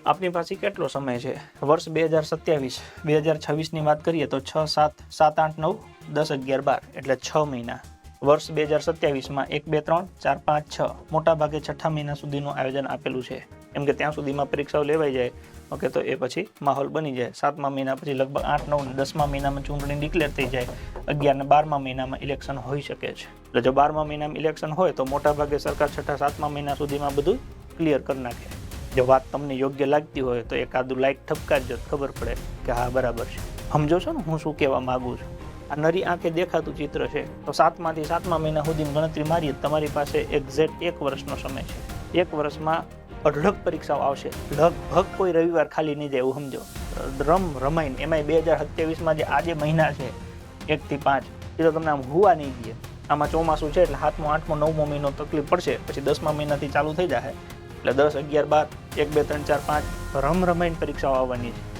આપની પાસે કેટલો સમય છે? વર્ષ 2027 2026ની વાત કરીએ તો 6 7 7 8 9 10 11 12 એટલે 6 મહિના. વર્ષ 2027માં 1 2 3 4 5 6 મોટા ભાગે છઠ્ઠા મહિના સુધીનું આયોજન આપેલું છે, કેમ કે ત્યાં સુધીમાં પરીક્ષાઓ લેવાઈ જાય. ઓકે, તો એ પછી માહોલ બની જાય. 7મા મહિના પછી લગભગ 8 9 અને 10મા મહિનામાં ચૂંટણી ડિક્લેર થઈ જાય. 11 અને 12મા મહિનામાં ઇલેક્શન હોઈ શકે છે. એટલે જો 12મા મહિનામાં ઇલેક્શન હોય તો મોટા ભાગે સરકાર છઠ્ઠા 7મા મહિના સુધીમાં બધું ક્લિયર કરી નાખે. જો વાત તમને યોગ્ય લાગતી હોય તો એકાદું લાઈક ઠપકારજો, ખબર પડે કે હા બરાબર છે. સમજો છો ને હું શું કહેવા માંગુ છું? આ નરી આંખે દેખાતું ચિત્ર છે. તો 7માથી 7મા મહિના સુધીની ગણતરી મારીએ તમારી પાસે એક્ઝેક્ટ 1 વર્ષનો સમય છે. 1 વર્ષમાં અઢળક પરીક્ષાઓ આવશે. લગભગ કોઈ રવિવાર ખાલી નહીં જાય એવું સમજો. રમાઈને એમાંય 2027માં જે આજે મહિના છે 1 થી 5 એ તો તમને આમ હુવા નહીં દે. આમાં ચોમાસું છે એટલે 7મો 8મો 9મો મહિનો તકલીફ પડશે, પછી 10મા મહિનાથી ચાલુ થઈ જશે. એટલે 10 11 12 1 2 3 4 5 રમાઈને પરીક્ષાઓ આવવાની છે.